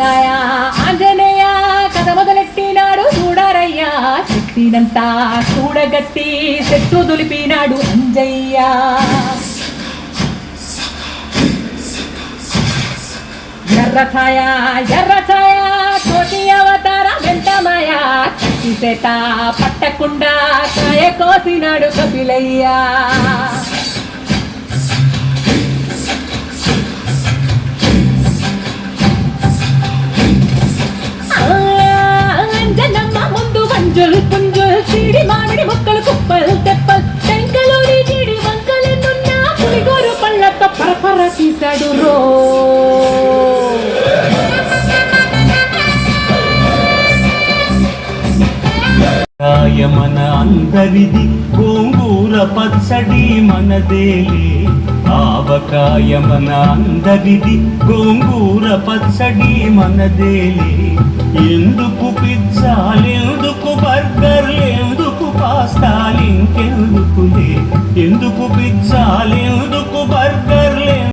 ఆంజనేయ కథ మొదలెట్టినాడు చూడారయ్యా, చెట్టినంతా చూడగట్టి చెట్టు దులిపినాడు అంజయ్య. ఎర్రఛాయ ఎర్రఛాయ కోటి అవతార వెంటమాయ, కత్తి చేత పట్టకుండా కాయ కోసినాడు కపిలయ్యా. అంజనమ్మ ముందు వంజులు పుంజులు చీడి మామిడి మొక్కలు కుప్పలు తెప్పలు టెంకలోని చీడి వంకలెన్నున్న పులిగోరు పళ్ళతో పరపర తీశాడు రో. మన అందరిది గోంగూర పచ్చడి మనదేలే, ఆవకాయ మన అందరిది గోంగూర పచ్చడి మనదేలే. ఎందుకు పిజ్జాలెందుకు బర్గర్లెందుకు పాస్తాలింకెందుకులే, ఎందుకు పిజ్జాలెందుకు బర్గర్లే